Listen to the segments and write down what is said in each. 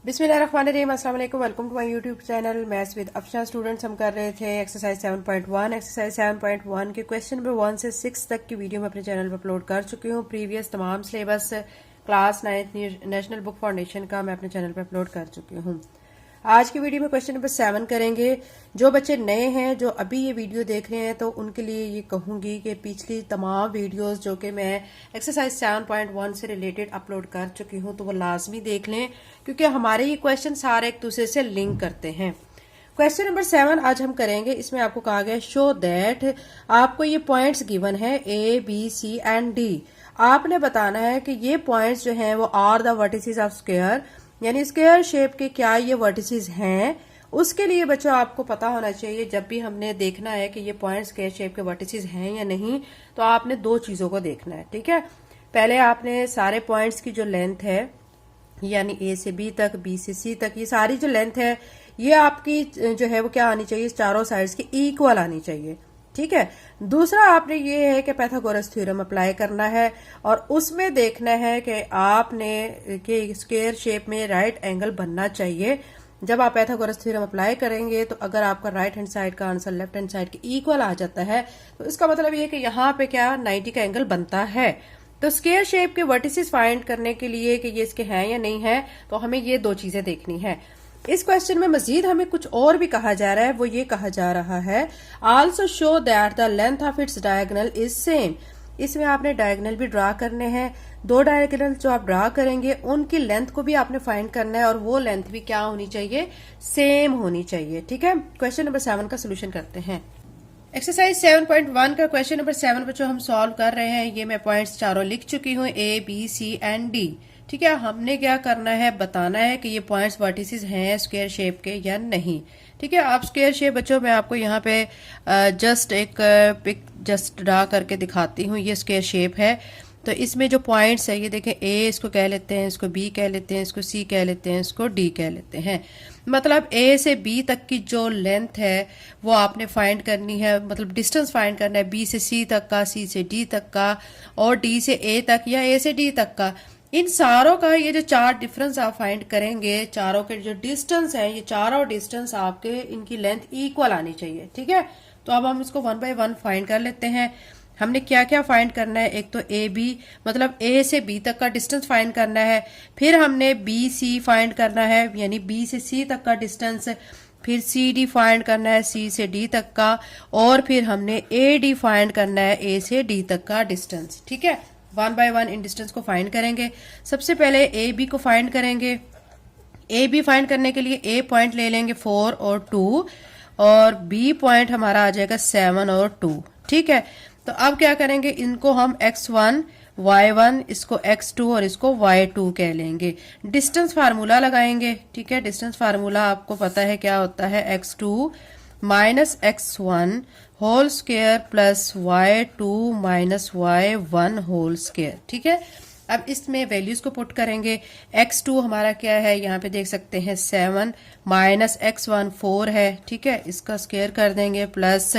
बिस्मिल्लाहिर्रहमानिर्रहीम, अस्सलाम वालेकुम। Welcome to my YouTube channel maths with Afshan. Students, हम कर रहे थे एक्सरसाइज 7.1। एक्सरसाइज 7.1 के क्वेश्चन नंबर 1 से 6 तक की वीडियो मैं अपने चैनल पर अपलोड कर चुकी हूँ। प्रीवियस तमाम syllabus class 9th national book foundation का मैं अपने चैनल पर अपलोड कर चुकी हूँ। आज की वीडियो में क्वेश्चन नंबर 7 करेंगे। जो बच्चे नए हैं, जो अभी ये वीडियो देख रहे हैं, तो उनके लिए ये कहूंगी कि पिछली तमाम वीडियोस जो कि मैं एक्सरसाइज 7.1 से रिलेटेड अपलोड कर चुकी हूं, तो वो लाजमी देख लें, क्योंकि हमारे ये क्वेश्चन सारे एक दूसरे से लिंक करते हैं। क्वेश्चन नंबर 7 आज हम करेंगे। इसमें आपको कहा गया शो दैट, आपको ये पॉइंट्स गिवन है A B C and D. आपने बताना है कि ये पॉइंट्स जो हैं वो are the vertices of square, यानी स्क्वायर शेप के क्या ये वर्टिसेस हैं। उसके लिए बच्चों आपको पता होना चाहिए, जब भी हमने देखना है कि ये पॉइंट स्क्वायर शेप के वर्टिसेस हैं या नहीं, तो आपने दो चीजों को देखना है। ठीक है, पहले आपने सारे पॉइंट्स की जो लेंथ है, यानी ए से बी तक, बी से सी तक, ये सारी जो लेंथ है ये आपकी जो है वो क्या आनी चाहिए, चारों साइड्स की इक्वल आनी चाहिए। ठीक है, दूसरा आपने ये है कि पाइथागोरस थ्योरम अप्लाई करना है और उसमें देखना है कि आपने कि स्क्वायर शेप में राइट एंगल बनना चाहिए। जब आप पाइथागोरस थ्योरम अप्लाई करेंगे तो अगर आपका राइट हैंड साइड का आंसर लेफ्ट हैंड साइड के इक्वल आ जाता है, तो इसका मतलब ये है कि यहाँ पे क्या 90 का एंगल बनता है। तो स्क्वायर शेप के वर्टिसेस फाइंड करने के लिए कि ये इसके हैं या नहीं है, तो हमें ये दो चीजें देखनी है। इस क्वेश्चन में मजीद हमें कुछ और भी कहा जा रहा है। वो ये कहा जा रहा है also show that the length of its diagonal is same. इसमें आपने डायगोनल भी ड्रा करने हैं। दो डायगोनल जो आप ड्रा करेंगे उनकी लेंथ को भी आपने फाइंड करना है और वो लेंथ भी क्या होनी चाहिए, सेम होनी चाहिए। ठीक है, क्वेश्चन नंबर 7 का सोल्यूशन करते हैं। एक्सरसाइज 7.1 का क्वेश्चन नंबर 7 बच्चों हम सॉल्व कर रहे हैं। ये मैं पॉइंट्स चारों लिख चुकी हूँ, A B C and D. ठीक है, हमने क्या करना है, बताना है कि ये पॉइंट्स वर्टिसेस हैं स्क्वायर शेप के या नहीं। ठीक है, आप स्क्वायर शेप बच्चों मैं आपको यहाँ पे जस्ट एक पिक जस्ट ड्रा करके दिखाती हूँ। ये स्क्वायर शेप है, तो इसमें जो पॉइंट्स है ये देखें, ए इसको कह लेते हैं, इसको बी कह लेते हैं, इसको सी कह लेते हैं, इसको डी कह लेते हैं। मतलब ए से बी तक की जो लेंथ है वो आपने फाइंड करनी है, मतलब डिस्टेंस फाइंड करना है, बी से सी तक का, सी से डी तक का और डी से ए तक या ए से डी तक का। इन सारों का ये जो चार डिफरेंस आप फाइंड करेंगे, चारों के जो डिस्टेंस है, ये चारों डिस्टेंस आपके इनकी लेंथ इक्वल आनी चाहिए। ठीक है, तो अब हम इसको 1 बाय 1 फाइंड कर लेते हैं। हमने क्या क्या फाइंड करना है, एक तो ए बी मतलब ए से बी तक का डिस्टेंस फाइंड करना है, फिर हमने बी सी फाइंड करना है यानी बी से सी तक का डिस्टेंस, फिर सी डी फाइंड करना है सी से डी तक का, और फिर हमने ए डी फाइंड करना है ए से डी तक का डिस्टेंस। ठीक है, 1 बाय 1 इन डिस्टेंस को फाइंड करेंगे। सबसे पहले ए बी को फाइंड करेंगे। ए बी फाइंड करने के लिए ए पॉइंट ले लेंगे 4 और 2 और बी पॉइंट हमारा आ जाएगा 7 और 2। ठीक है, तो अब क्या करेंगे, इनको हम x1 y1, इसको x2 और इसको y2 कह लेंगे। डिस्टेंस फार्मूला लगाएंगे। ठीक है, डिस्टेंस फार्मूला आपको पता है क्या होता है, x2 minus x1 whole square plus y2 minus y1 whole square. ठीक है, अब इसमें वैल्यूज को पुट करेंगे। x2 हमारा क्या है, यहाँ पे देख सकते हैं 7 माइनस x1 4 है। ठीक है, इसका स्क्वायर कर देंगे प्लस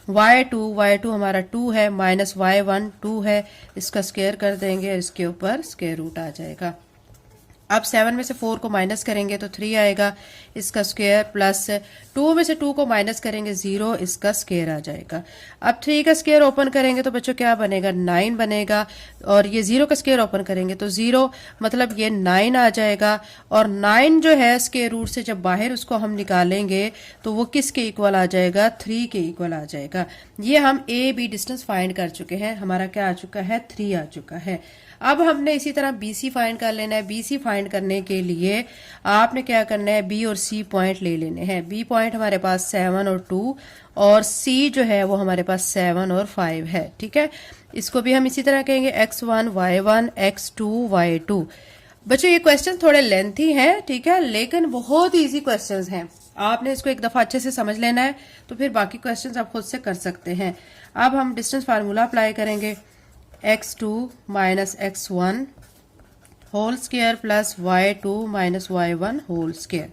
y2 हमारा 2 है माइनस y1 2 है, इसका स्क्वायर कर देंगे, इसके ऊपर स्क्वायर रूट आ जाएगा। अब 7 में से 4 को माइनस करेंगे तो 3 आएगा, इसका स्क्वायर प्लस 2 में से 2 को माइनस करेंगे 0, इसका स्क्वायर आ जाएगा। अब 3 का स्क्वायर ओपन करेंगे तो बच्चों क्या बनेगा, 9 बनेगा, और ये 0 का स्क्वायर ओपन करेंगे तो 0 मतलब ये 9 आ जाएगा। और 9 जो है स्क्वायर रूट से जब बाहर उसको हम निकालेंगे तो वो किसके इक्वल आ जाएगा, 3 के इक्वल आ जाएगा। ये हम ए बी डिस्टेंस फाइंड कर चुके हैं, हमारा क्या आ चुका है, 3 आ चुका है। अब हमने इसी तरह बी सी फाइंड कर लेना है। बी सी फाइंड करने के लिए आपने क्या करना है, बी और सी पॉइंट ले लेने हैं। बी पॉइंट हमारे पास 7 और 2 और सी जो है वो हमारे पास 7 और 5 है। ठीक है, इसको भी हम इसी तरह कहेंगे x1 y1 x2 y2। बच्चों ये क्वेश्चन थोड़े लेंथी हैं, ठीक है, लेकिन बहुत इजी क्वेश्चंस हैं। आपने इसको एक दफा अच्छे से समझ लेना है, तो फिर बाकी क्वेश्चंस आप खुद से कर सकते हैं। अब हम डिस्टेंस फार्मूला अप्लाई करेंगे, x2 minus x1 whole square plus y2 minus y1 whole square.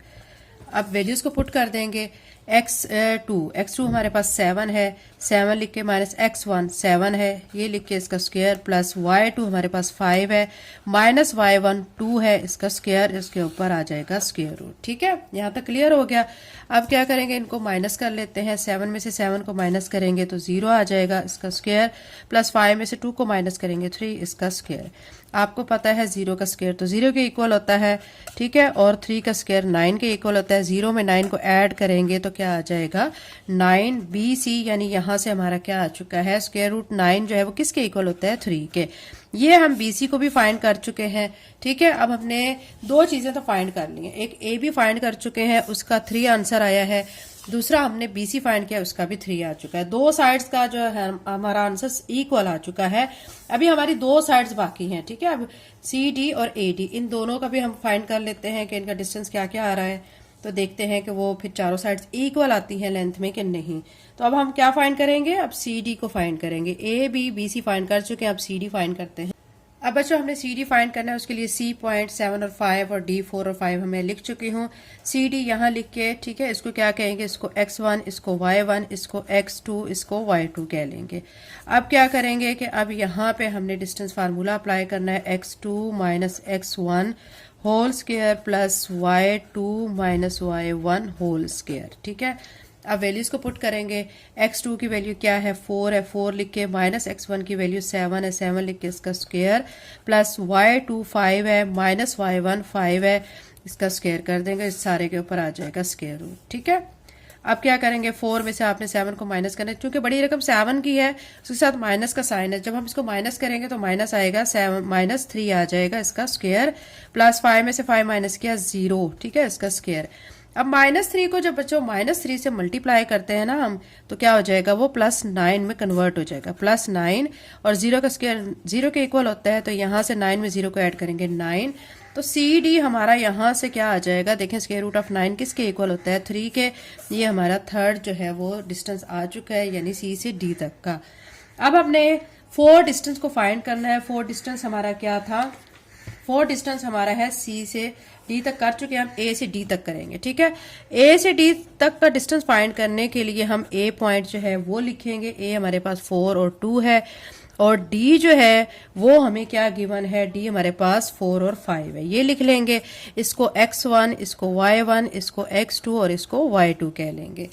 अब वैल्यूज को पुट कर देंगे। x2 हमारे पास 7 है, 7 लिख के माइनस x1 7 है, ये लिख के इसका स्क्वायर प्लस y2 हमारे पास 5 है, माइनस y1 2 है, इसका स्क्वायर इसके ऊपर आ जाएगा स्क्वायर रूट। ठीक है, यहाँ तक क्लियर हो गया। अब क्या करेंगे, इनको माइनस कर लेते हैं। 7 में से 7 को माइनस करेंगे तो 0 आ जाएगा, इसका स्क्वायर प्लस 5 में से 2 को माइनस करेंगे 3, इसका स्क्वायर। आपको पता है 0 का स्क्वायर तो 0 के इक्वल होता है। ठीक है, और 3 का स्क्वायर 9 के इक्वल होता है। 0 में 9 को ऐड करेंगे तो क्या आ जाएगा 9bc, यानी यहां से हमारा क्या आ चुका है, स्क्वायर रूट 9 जो है वो किसके इक्वल होता है 3 के। ये हम bc को भी फाइंड कर चुके हैं। ठीक है, अब हमने दो चीजें तो फाइंड कर ली हैं, एक a भी फाइंड कर चुके हैं, उसका 3 आंसर आया है। दूसरा हमने bc फाइंड किया, उसका भी 3 आ चुका है। दो साइड्स का जो है हमारा आंसर इक्वल आ चुका है। अभी हमारी दो साइड्स बाकी हैं। ठीक है, अब cd और ad इन दोनों का भी हम फाइंड कर लेते हैं कि इनका डिस्टेंस क्या क्या आ रहा है। तो देखते हैं कि वो फिर चारों साइड्स इक्वल आती हैं लेंथ में कि नहीं। तो अब हम क्या फाइंड करेंगे, अब cd को फाइंड करेंगे। a b bc फाइंड कर चुके हैं, अब cd फाइंड करते हैं। अब बच्चों हमने सी डी फाइंड करना है, उसके लिए सी पॉइंट 7 और 5 और डी 4 और 5 हमें लिख चुकी हूँ। सी डी यहाँ लिख के, ठीक है, इसको क्या कहेंगे, इसको x1, इसको y1, इसको x2, इसको y2 कह लेंगे। अब क्या करेंगे कि अब यहाँ पे हमने डिस्टेंस फार्मूला अप्लाई करना है, x2 minus x1 whole square plus y2 minus y1 whole square. ठीक है, अब वैल्यूज को पुट करेंगे। x2 की वैल्यू क्या है, 4 है, 4 लिख के माइनस x1 की वैल्यू 7 है, 7 लिख के इसका स्क्वायर प्लस y2 5 है, माइनस y1 5 है, इसका स्क्वायर कर देंगे, इस सारे के ऊपर आ जाएगा स्क्वायर रूट। ठीक है, अब क्या करेंगे, 4 में से आपने 7 को माइनस करना है, क्योंकि बड़ी रकम 7 की है उसके साथ माइनस का साइन है। जब हम इसको माइनस करेंगे तो माइनस आएगा, 7 माइनस 3 आ जाएगा, इसका स्क्वायर प्लस 5 में से 5 माइनस किया 0। ठीक है, इसका स्क्वायर। अब -3 को जब बच्चों -3 से मल्टीप्लाई करते हैं ना हम, तो क्या हो जाएगा, वो +9 में कन्वर्ट हो जाएगा। +9 और 0 का स्क्वायर 0 के इक्वल होता है, तो यहाँ से 9 में 0 को ऐड करेंगे 9। तो सी डी हमारा यहाँ से क्या आ जाएगा, देखें स्क्वायर रूट ऑफ 9 किसके इक्वल होता है, 3 के। ये हमारा थर्ड जो है वो डिस्टेंस आ चुका है, यानी सी से डी तक का। अब हमने 4 डिस्टेंस को फाइंड करना है। 4 डिस्टेंस हमारा क्या था, 4 डिस्टेंस हमारा है सी से डी तक कर चुके हैं, हम ए से डी तक करेंगे। ठीक है, ए से डी तक का डिस्टेंस फाइंड करने के लिए हम ए पॉइंट जो है वो लिखेंगे। ए हमारे पास 4 और 2 है, और डी जो है वो हमें क्या गिवन है, डी हमारे पास 4 और 5 है, ये लिख लेंगे। इसको x1, इसको y1, इसको x2 और इसको y2 कह लेंगे।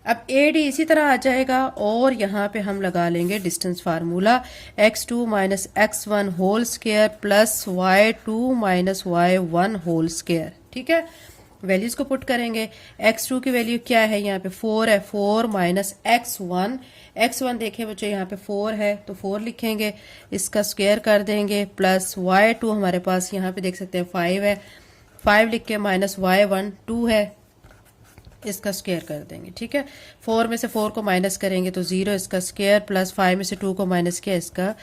अब ए डी इसी तरह आ जाएगा, और यहाँ पे हम लगा लेंगे distance formula, x2 minus x1 whole square plus y2 minus y1 whole square. ठीक है, वैल्यूज को पुट करेंगे। x2 की वैल्यू क्या है, यहाँ पे 4 है, 4 माइनस x1, x1 देखें बच्चों यहाँ पे 4 है तो 4 लिखेंगे, इसका स्क्वायर कर देंगे, प्लस y2 हमारे पास यहाँ पे देख सकते हैं 5 है, 5 लिख के माइनस y1 2 है, इसका स्क्वायर कर देंगे। ठीक है, 4 में से 4 को माइनस करेंगे तो 0, इसका स्क्वायर प्लस 5 में से 2 को माइनस किया, इसका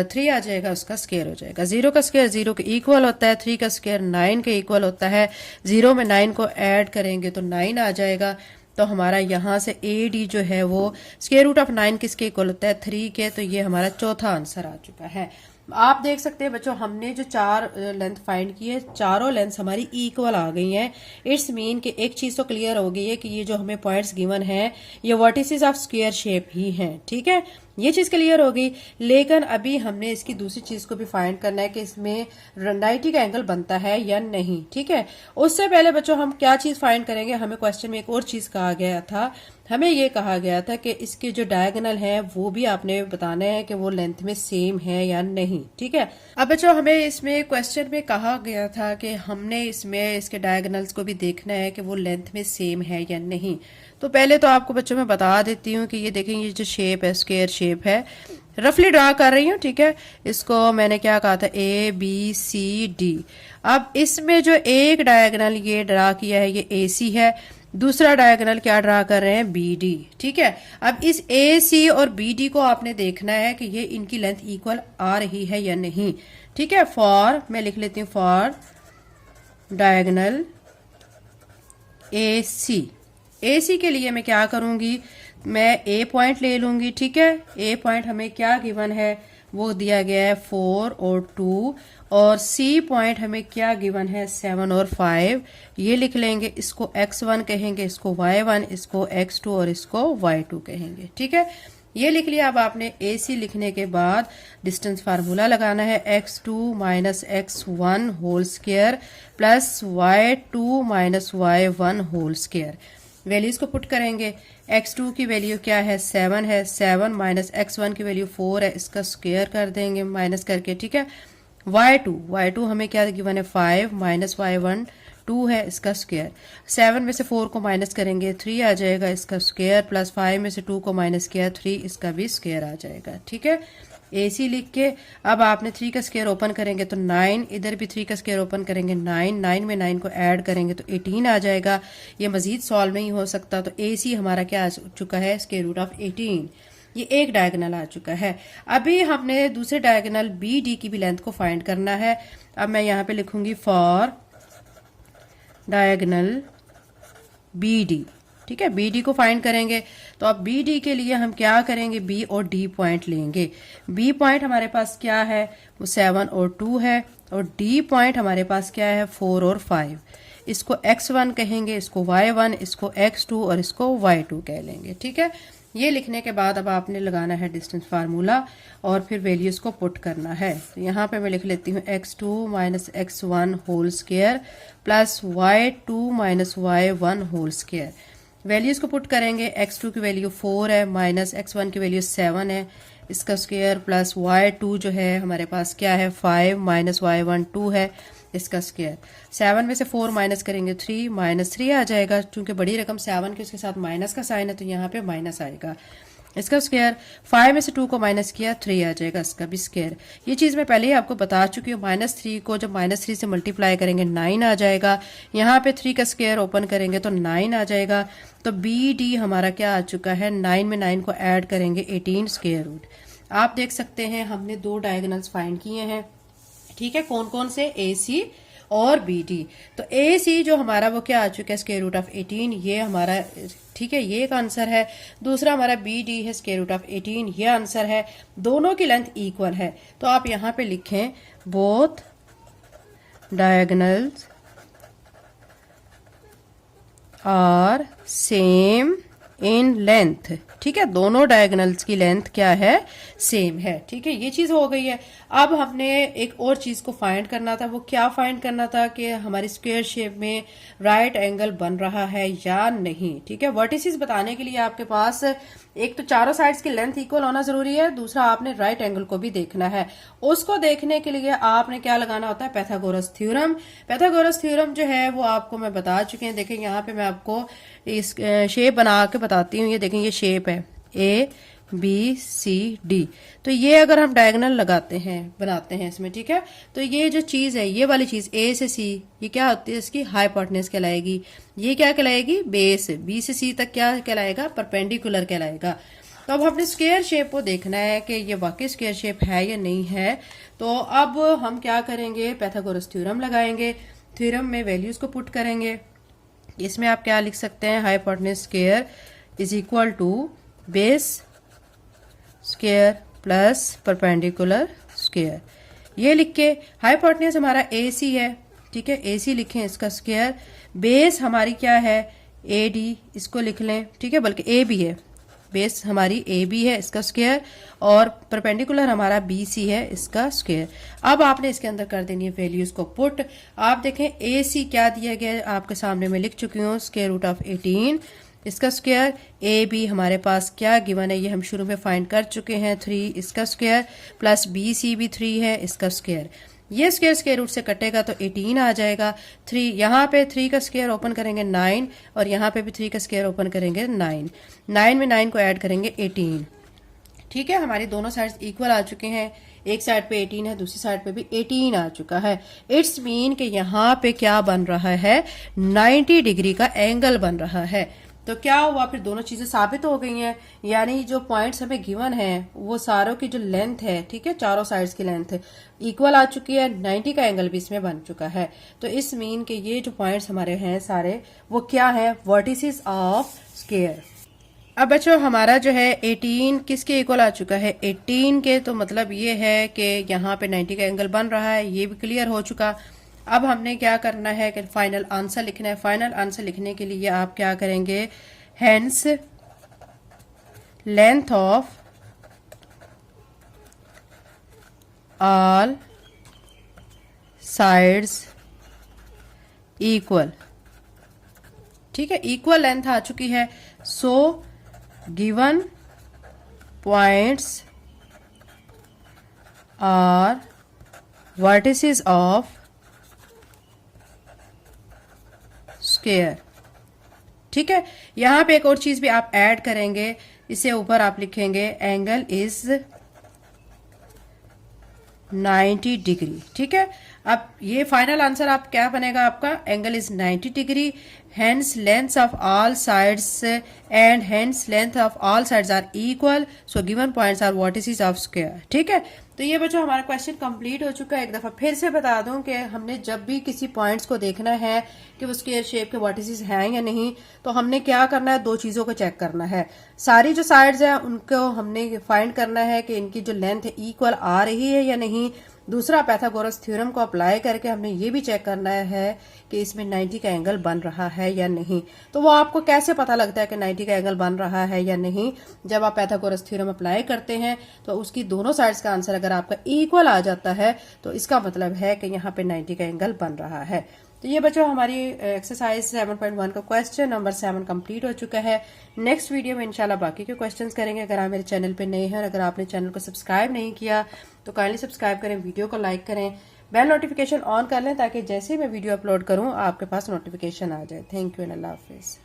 3 आ जाएगा, उसका स्क्वायर हो जाएगा। 0 का स्क्वायर 0 के इक्वल होता है, 3 का स्क्वायर 9 के इक्वल होता है। 0 में 9 को ऐड करेंगे तो 9 आ जाएगा। तो हमारा यहाँ से ए डी जो है वो स्क्वायर रूट ऑफ 9 किसके इक्वल होता है, 3 के। तो ये हमारा चौथा आंसर आ चुका है। आप देख सकते हैं बच्चों, हमने जो 4 लेंथ फाइंड की है, चारों लेंथ हमारी इक्वल आ गई हैं। इट्स मीन कि एक चीज तो क्लियर हो गई है कि ये जो हमें पॉइंट्स गिवन है ये वर्टिसेस ऑफ स्क्वायर शेप ही हैं। ठीक है, ये चीज क्लियर हो गई। लेकिन अभी हमने इसकी दूसरी चीज को भी फाइंड करना है कि इसमें 90 का एंगल बनता है या नहीं। ठीक है, उससे पहले बच्चों हम क्या चीज फाइंड करेंगे, हमें क्वेश्चन में एक और चीज कहा गया था। हमें ये कहा गया था कि इसके जो डायगोनल है वो भी आपने बताना है कि वो लेंथ में सेम है या नहीं। ठीक है, अब बच्चों हमें इसमें क्वेश्चन में कहा गया था कि हमने इसमें इसके डायगोनल्स को भी देखना है कि वो लेंथ में सेम है या नहीं। तो पहले तो आपको बच्चों मैं बता देती हूँ कि ये देखें, ये जो शेप है स्क्वायर शेप है, रफली ड्रा कर रही हूँ। ठीक है, इसको मैंने क्या कहा था, ए बी सी डी। अब इसमें जो एक डायगोनल ये ड्रा किया है ये ए सी है, दूसरा डायगोनल क्या ड्रा कर रहे हैं, बी डी। ठीक है, अब इस ए सी और बी डी को आपने देखना है कि ये इनकी लेंथ इक्वल आ रही है या नहीं। ठीक है, फॉर मैं लिख लेती हूँ, फॉर डायगोनल ए सी। ए सी के लिए मैं क्या करूंगी, मैं ए पॉइंट ले लूंगी। ठीक है, ए पॉइंट हमें क्या गिवन है, वो दिया गया है 4 और 2, और सी पॉइंट हमें क्या गिवन है 7 और 5। ये लिख लेंगे, इसको x1 कहेंगे, इसको y1, इसको x2 और इसको y2 कहेंगे। ठीक है, ये लिख लिया। अब आपने AC लिखने के बाद डिस्टेंस फार्मूला लगाना है, x2 minus x1 whole square plus y2 minus y1 whole square. Values को पुट करेंगे। x2 की वैल्यू क्या है 7 है, 7 माइनस x1 की वैल्यू 4 है, इसका स्क्वायर कर देंगे माइनस करके। ठीक है, y2 हमें क्या गिवन है 5 माइनस y1 2 है, इसका स्क्वायर। 7 में से 4 को माइनस करेंगे 3 आ जाएगा, इसका स्क्वायर, प्लस 5 में से 2 को माइनस किया 3, इसका भी स्क्वायर आ जाएगा। ठीक है, AC लिख के अब आपने 3 का स्क्वायर ओपन करेंगे तो 9, इधर भी 3 का स्क्वायर ओपन करेंगे 9, 9 में 9 को ऐड करेंगे तो 18 आ जाएगा। ये मजीद सॉल्व नहीं हो सकता, तो AC हमारा क्या आ चुका है स्क्वायर रूट ऑफ 18। ये एक डायगोनल आ चुका है। अभी हमने दूसरे डायगोनल BD की भी लेंथ को फाइंड करना है। अब मैं यहाँ पे लिखूंगी फॉर डायगोनल BD। ठीक है, BD को फाइंड करेंगे। तो अब BD के लिए हम क्या करेंगे, B और D पॉइंट लेंगे। B पॉइंट हमारे पास क्या है, वो 7 और 2 है, और D पॉइंट हमारे पास क्या है 4 और 5। इसको x1 कहेंगे, इसको y1, इसको x2 और इसको y2 कह लेंगे। ठीक है, ये लिखने के बाद अब आपने लगाना है डिस्टेंस फार्मूला और फिर वैल्यूज को पुट करना है। तो यहाँ पे मैं लिख लेती हूँ x2 minus x1 whole square plus y2 minus y1 whole square. Values को पुट करेंगे। x2 की वैल्यू 4 है, माइनस x1 की वैल्यू 7 है, इसका स्क्वायर, प्लस y2 जो है हमारे पास क्या है 5 माइनस y1 2 है, इसका स्क्वायर। 7 में से 4 माइनस करेंगे 3, माइनस 3 आ जाएगा। चूंकि बड़ी रकम 7 के उसके साथ माइनस का साइन है तो यहाँ पे माइनस आएगा, इसका स्क्वायर। 5 में से 2 को माइनस किया 3 आ जाएगा, इसका भी स्क्वायर। ये चीज़ मैं पहले ही आपको बता चुकी हूँ। -3 को जब -3 से मल्टीप्लाई करेंगे 9 आ जाएगा। यहाँ पे 3 का स्क्वायर ओपन करेंगे तो 9 आ जाएगा। तो BD हमारा क्या आ चुका है, 9 में 9 को ऐड करेंगे 18 स्क्वायर रूट। आप देख सकते हैं हमने 2 डायगोनल्स फाइंड किए हैं। ठीक है, कौन कौन से, AC और BD। तो AC जो हमारा वो क्या आ चुका है स्क्वायर रूट ऑफ 18, ये हमारा, ठीक है, ये एक आंसर है। दूसरा हमारा BD है स्क्वायर रूट ऑफ 18, ये आंसर है। दोनों की लेंथ इक्वल है, तो आप यहां पे लिखें both diagonals are same in length. ठीक है, दोनों डायगोनल्स की लेंथ क्या है, सेम है। ठीक है, ये चीज हो गई है। अब हमने एक और चीज को फाइंड करना था। वो क्या फाइंड करना था कि हमारी स्क्वायर शेप में राइट एंगल बन रहा है या नहीं। ठीक है, वर्टिसेस बताने के लिए आपके पास एक तो चारों साइड्स की लेंथ इक्वल होना जरूरी है, दूसरा आपने राइट एंगल को भी देखना है। उसको देखने के लिए आपने क्या लगाना होता है, पाइथागोरस थ्योरम। पाइथागोरस थ्योरम जो है वो आपको मैं बता चुकी हूँ। देखें यहाँ पे मैं आपको इस शेप बना के बताती हूँ। ये देखें, ये शेप है ABCD। तो ये अगर हम डायगोनल लगाते हैं, बनाते हैं इसमें, ठीक है, तो ये जो चीज है, ये वाली चीज A से C, ये क्या होती है, इसकी हाइपोटेन्यूज कहलाएगी। ये क्या कहलाएगी, बेस। B से C तक क्या कहलाएगा, परपेंडिकुलर कहलाएगा। तो अब हमने स्क्वायर शेप को देखना है कि ये वाकई स्क्वायर शेप है या नहीं है। तो अब हम क्या करेंगे, पाइथागोरस थ्योरम लगाएंगे। थ्योरम में वैल्यूज को पुट करेंगे। इसमें आप क्या लिख सकते हैं, hypotenuse square is equal to base square plus perpendicular square. ये लिख के, हाइपोटेन्यूज हमारा AC है, ठीक है, AC लिखें, इसका स्क्वायर। बेस हमारी क्या है, AD, इसको लिख लें, ठीक है, बल्कि AB है, बेस हमारी AB है, इसका स्क्वायर, और परपेंडिकुलर हमारा BC है, इसका स्क्वायर। अब आपने इसके अंदर कर देनी है वैल्यूज को पुट। आप देखें AC क्या दिया गया है, आपके सामने मैं लिख चुकी हूँ, स्क्वायर रूट ऑफ 18, इसका स्क्वायर। AB हमारे पास क्या गिवन है, ये हम शुरू में फाइंड कर चुके हैं, 3, इसका स्क्वायर, प्लस BC भी 3 है, इसका स्क्वायर। ये स्क्वायर स्क्वायर रूट से कटेगा तो 18 आ जाएगा। 3 यहाँ पे 3 का स्क्वायर ओपन करेंगे 9, और यहाँ पे भी 3 का स्क्वायर ओपन करेंगे 9। 9 में 9 को ऐड करेंगे 18। ठीक है, हमारी दोनों साइड्स इक्वल आ चुके हैं। एक साइड पे 18 है, दूसरी साइड पे भी 18 आ चुका है। इट्स मीन कि यहाँ पे क्या बन रहा है, 90 डिग्री का एंगल बन रहा है। तो क्या हुआ, फिर दोनों चीजें साबित हो गई हैं। यानी जो पॉइंट्स हमें गिवन है वो सारों की जो लेंथ है, ठीक है, चारों साइड्स की लेंथ इक्वल आ चुकी है। 90 का एंगल भी इसमें बन चुका है। तो इस मीन के ये जो पॉइंट्स हमारे हैं सारे, वो क्या है, वर्टिसेस ऑफ स्क्वायर। अब बच्चों हमारा जो है 18 किसके इक्वल आ चुका है, 18 के। तो मतलब ये है कि यहाँ पे 90 का एंगल बन रहा है, ये भी क्लियर हो चुका। अब हमने क्या करना है कि फाइनल आंसर लिखना है। फाइनल आंसर लिखने के लिए आप क्या करेंगे, hence length of all sides equal. ठीक है, इक्वल लेंथ आ चुकी है। So given points are vertices of square. ठीक है, यहां पे एक और चीज भी आप ऐड करेंगे, इससे ऊपर आप लिखेंगे एंगल इज 90 डिग्री। ठीक है, अब ये फाइनल आंसर आप क्या बनेगा, आपका angle is 90 degree, hence length of all sides and hence length of all sides are equal, so given points are vertices of square. ठीक है, तो ये बच्चों हमारा क्वेश्चन कंप्लीट हो चुका है। एक दफा फिर से बता दूं कि हमने जब भी किसी पॉइंट्स को देखना है कि वो स्क्वायर शेप के वर्टिसेस हैं या नहीं, तो हमने क्या करना है, दो चीजों को चेक करना है। सारी जो साइड्स हैं उनको हमने फाइंड करना है कि इनकी जो लेंथ है इक्वल आ रही है या नहीं। दूसरा, पाइथागोरस थ्योरम को अप्लाई करके हमने ये भी चेक करना है कि इसमें 90 का एंगल बन रहा है या नहीं। तो वो आपको कैसे पता लगता है कि 90 का एंगल बन रहा है या नहीं, जब आप पाइथागोरस थ्योरम अप्लाई करते हैं तो उसकी दोनों साइड्स का आंसर अगर आपका इक्वल आ जाता है तो इसका मतलब है कि यहाँ पे 90 का एंगल बन रहा है। तो ये बच्चों हमारी एक्सरसाइज 7.1 का क्वेश्चन नंबर 7 कंप्लीट हो चुका है। नेक्स्ट वीडियो में इंशाल्लाह बाकी के क्वेश्चंस करेंगे। अगर आप मेरे चैनल पे नए हैं और अगर आपने चैनल को सब्सक्राइब नहीं किया तो काइंडली सब्सक्राइब करें, वीडियो को लाइक करें, बेल नोटिफिकेशन ऑन कर लें ताकि जैसे ही मैं वीडियो अपलोड करूं आपके पास नोटिफिकेशन आ जाए। Thank you and Allah Hafiz.